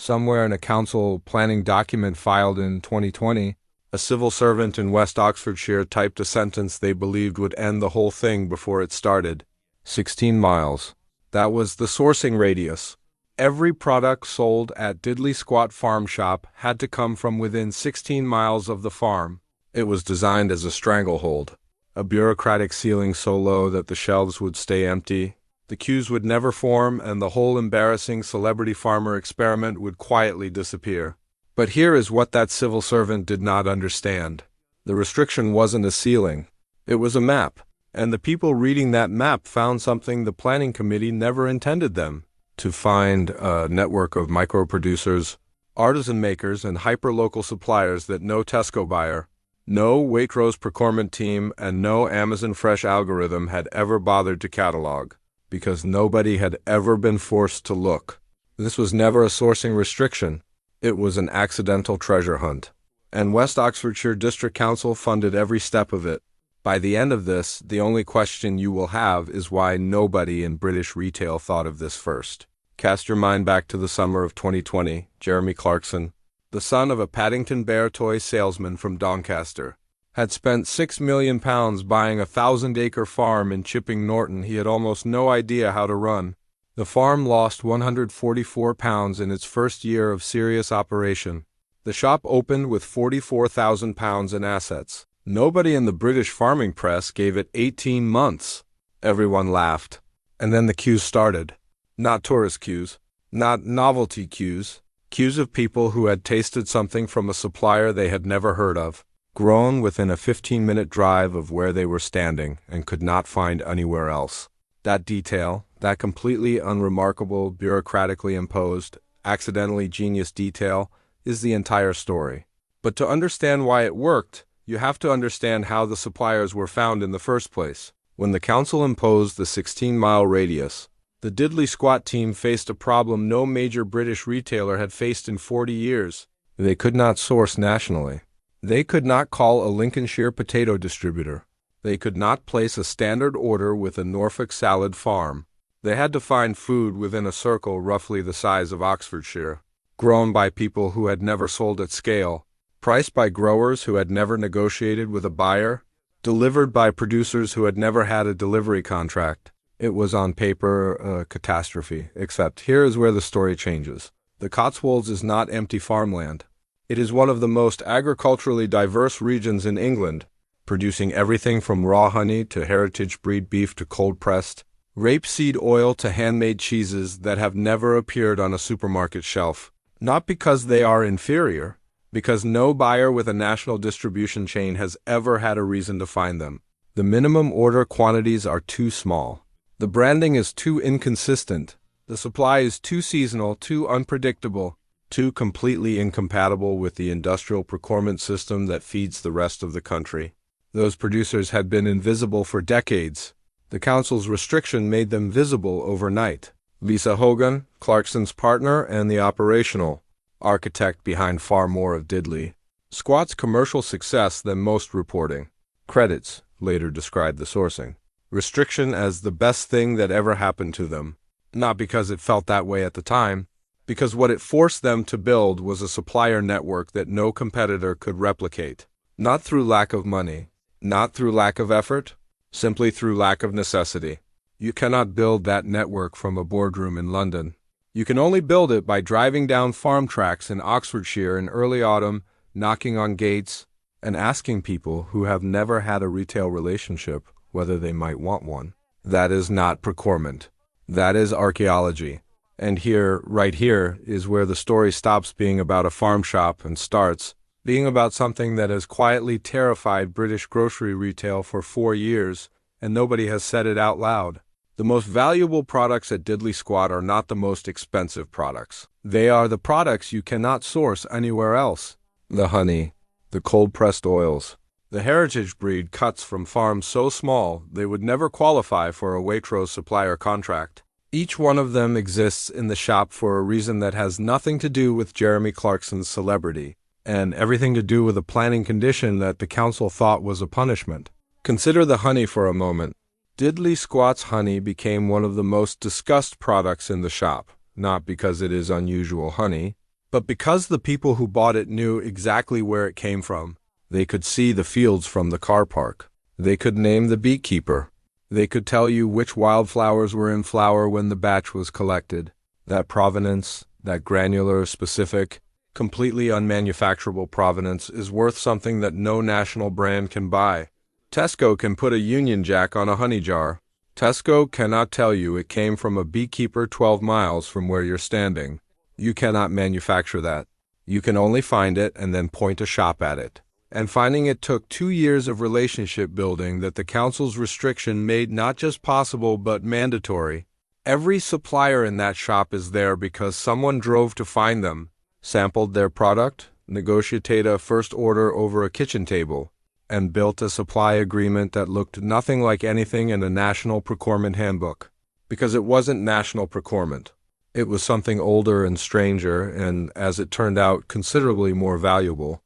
Somewhere in a council planning document filed in 2020, a civil servant in West Oxfordshire typed a sentence they believed would end the whole thing before it started. 16 miles. That was the sourcing radius. Every product sold at Diddley Squat Farm Shop had to come from within 16 miles of the farm. It was designed as a stranglehold, a bureaucratic ceiling so low that the shelves would stay empty, the queues would never form, and the whole embarrassing celebrity farmer experiment would quietly disappear. But here is what that civil servant did not understand. The restriction wasn't a ceiling. It was a map. And the people reading that map found something the planning committee never intended them to find: a network of micro-producers, artisan makers, and hyper-local suppliers that no Tesco buyer, no Waitrose procurement team, and no Amazon Fresh algorithm had ever bothered to catalog, because nobody had ever been forced to look. This was never a sourcing restriction. It was an accidental treasure hunt. And West Oxfordshire District Council funded every step of it. By the end of this, the only question you will have is why nobody in British retail thought of this first. Cast your mind back to the summer of 2020. Jeremy Clarkson, the son of a Paddington Bear toy salesman from Doncaster, had spent £6 million buying a 1,000-acre farm in Chipping Norton he had almost no idea how to run. The farm lost £144 in its first year of serious operation. The shop opened with £44,000 in assets. Nobody in the British farming press gave it 18 months. Everyone laughed. And then the queues started. Not tourist queues, not novelty queues, queues of people who had tasted something from a supplier they had never heard of, grown within a 15-minute drive of where they were standing and could not find anywhere else. That detail, that completely unremarkable, bureaucratically imposed, accidentally genius detail, is the entire story. But to understand why it worked, you have to understand how the suppliers were found in the first place. When the council imposed the 16-mile radius, the Diddley Squat team faced a problem no major British retailer had faced in 40 years. They could not source nationally. They could not call a Lincolnshire potato distributor. They could not place a standard order with a Norfolk salad farm. They had to find food within a circle roughly the size of Oxfordshire, grown by people who had never sold at scale, priced by growers who had never negotiated with a buyer, delivered by producers who had never had a delivery contract. It was on paper a catastrophe, except here is where the story changes. The Cotswolds is not empty farmland. It is one of the most agriculturally diverse regions in England, producing everything from raw honey to heritage breed beef to cold-pressed rapeseed oil to handmade cheeses that have never appeared on a supermarket shelf. Not because they are inferior, because no buyer with a national distribution chain has ever had a reason to find them. The minimum order quantities are too small. The branding is too inconsistent. The supply is too seasonal, too unpredictable, too completely incompatible with the industrial procurement system that feeds the rest of the country. Those producers had been invisible for decades. The council's restriction made them visible overnight. Lisa Hogan, Clarkson's partner and the operational architect behind far more of Diddley Squat's commercial success than most reporting. Credits later described the sourcing restriction as the best thing that ever happened to them. Not because it felt that way at the time, because what it forced them to build was a supplier network that no competitor could replicate. Not through lack of money, not through lack of effort, simply through lack of necessity. You cannot build that network from a boardroom in London. You can only build it by driving down farm tracks in Oxfordshire in early autumn, knocking on gates, and asking people who have never had a retail relationship whether they might want one. That is not procurement. That is archaeology. And here, right here, is where the story stops being about a farm shop and starts being about something that has quietly terrified British grocery retail for 4 years, and nobody has said it out loud. The most valuable products at Diddley Squat are not the most expensive products. They are the products you cannot source anywhere else. The honey, the cold-pressed oils, the heritage breed cuts from farms so small they would never qualify for a Waitrose supplier contract. Each one of them exists in the shop for a reason that has nothing to do with Jeremy Clarkson's celebrity, and everything to do with a planning condition that the council thought was a punishment. Consider the honey for a moment. Diddley Squat's honey became one of the most discussed products in the shop, not because it is unusual honey, But because the people who bought it knew exactly where it came from, they could see the fields from the car park. They could name the beekeeper. They could tell you which wildflowers were in flower when the batch was collected. That provenance, that granular, specific, completely unmanufacturable provenance is worth something that no national brand can buy. Tesco can put a Union Jack on a honey jar. Tesco cannot tell you it came from a beekeeper 12 miles from where you're standing. You cannot manufacture that. You can only find it and then point a shop at it. And finding it took 2 years of relationship building that the council's restriction made not just possible but mandatory. Every supplier in that shop is there because someone drove to find them, sampled their product, negotiated a first order over a kitchen table, and built a supply agreement that looked nothing like anything in a national procurement handbook. Because it wasn't national procurement. It was something older and stranger and, as it turned out, considerably more valuable.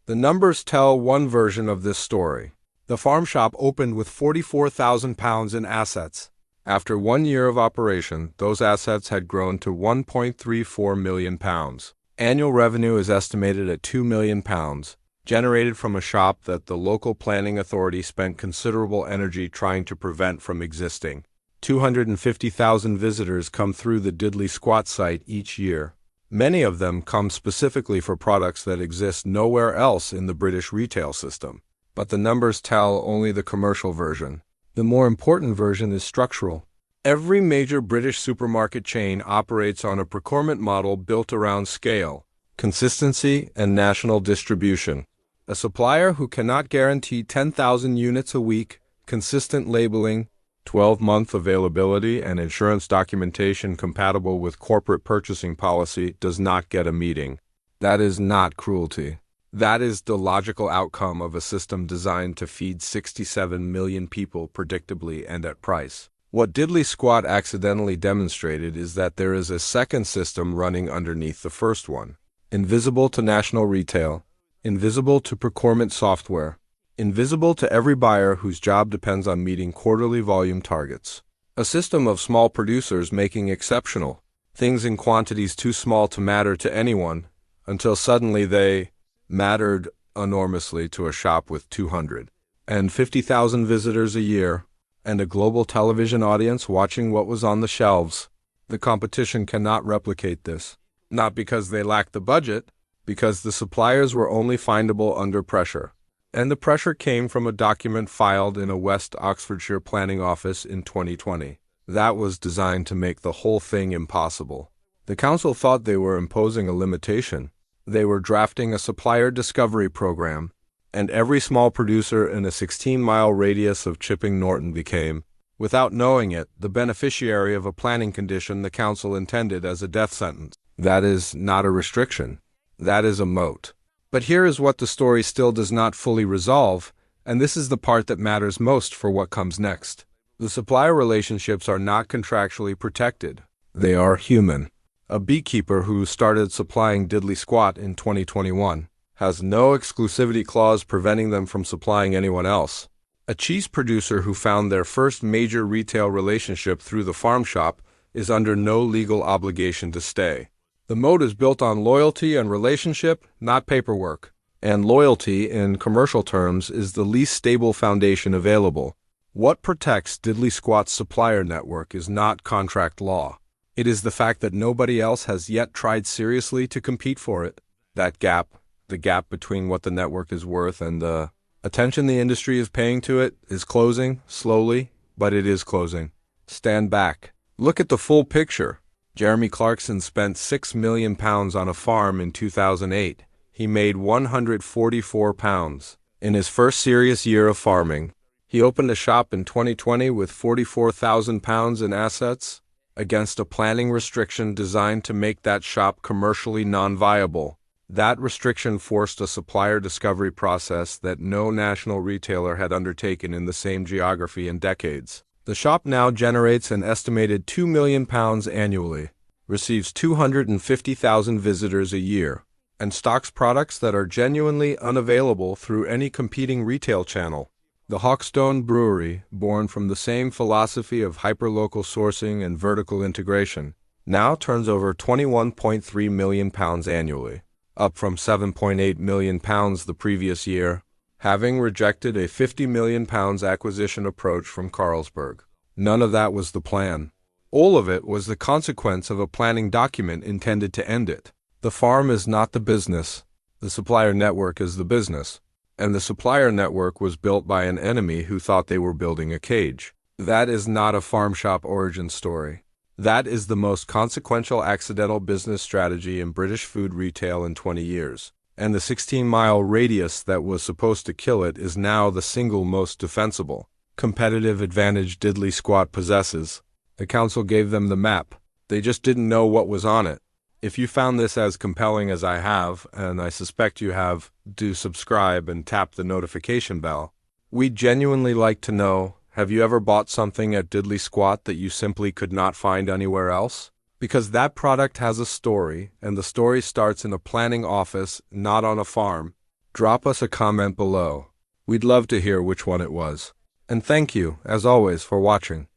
The numbers tell one version of this story. The farm shop opened with £44,000 in assets. After 1 year of operation, those assets had grown to £1.34 million. Annual revenue is estimated at £2 million, generated from a shop that the local planning authority spent considerable energy trying to prevent from existing. 250,000 visitors come through the Diddley Squat site each year. Many of them come specifically for products that exist nowhere else in the British retail system. But the numbers tell only the commercial version. The more important version is structural. Every major British supermarket chain operates on a procurement model built around scale, consistency, and national distribution. A supplier who cannot guarantee 10,000 units a week, consistent labeling, 12-month availability, and insurance documentation compatible with corporate purchasing policy does not get a meeting. That is not cruelty. That is the logical outcome of a system designed to feed 67 million people predictably and at price. What Diddley Squat accidentally demonstrated is that there is a second system running underneath the first one. Invisible to national retail, invisible to procurement software, invisible to every buyer whose job depends on meeting quarterly volume targets. A system of small producers making exceptional things in quantities too small to matter to anyone, until suddenly they mattered enormously to a shop with 250,000 visitors a year, and a global television audience watching what was on the shelves. The competition cannot replicate this. Not because they lack the budget, because the suppliers were only findable under pressure. And the pressure came from a document filed in a West Oxfordshire planning office in 2020. That was designed to make the whole thing impossible. The council thought they were imposing a limitation. They were drafting a supplier discovery program, and every small producer in a 16-mile radius of Chipping Norton became, without knowing it, the beneficiary of a planning condition the council intended as a death sentence. That is not a restriction. That is a moat. But here is what the story still does not fully resolve, and this is the part that matters most for what comes next. The supplier relationships are not contractually protected. They are human. A beekeeper who started supplying Diddley Squat in 2021 has no exclusivity clause preventing them from supplying anyone else. A cheese producer who found their first major retail relationship through the farm shop is under no legal obligation to stay. The moat is built on loyalty and relationship, not paperwork. And loyalty, in commercial terms, is the least stable foundation available. What protects Diddley Squat's supplier network is not contract law. It is the fact that nobody else has yet tried seriously to compete for it. That gap, the gap between what the network is worth and the attention the industry is paying to it, is closing, slowly, but it is closing. Stand back. Look at the full picture. Jeremy Clarkson spent £6 million on a farm in 2008. He made £144. In his first serious year of farming, he opened a shop in 2020 with £44,000 in assets against a planning restriction designed to make that shop commercially non-viable. That restriction forced a supplier discovery process that no national retailer had undertaken in the same geography in decades. The shop now generates an estimated £2 million annually, receives 250,000 visitors a year, and stocks products that are genuinely unavailable through any competing retail channel. The Hawkstone brewery, born from the same philosophy of hyperlocal sourcing and vertical integration, now turns over £21.3 million annually, up from £7.8 million the previous year, having rejected a £50 million acquisition approach from Carlsberg. None of that was the plan. All of it was the consequence of a planning document intended to end it. The farm is not the business. The supplier network is the business. And the supplier network was built by an enemy who thought they were building a cage. That is not a farm shop origin story. That is the most consequential accidental business strategy in British food retail in 20 years. And the 16-mile radius that was supposed to kill it is now the single most defensible competitive advantage diddly squat possesses. The council gave them the map. They just didn't know what was on it. If you found this as compelling as I have, and I suspect you have, do subscribe and tap the notification bell. We'd genuinely like to know, have you ever bought something at Diddley Squat that you simply could not find anywhere else? Because that product has a story, and the story starts in a planning office, not on a farm. Drop us a comment below. We'd love to hear which one it was. And thank you, as always, for watching.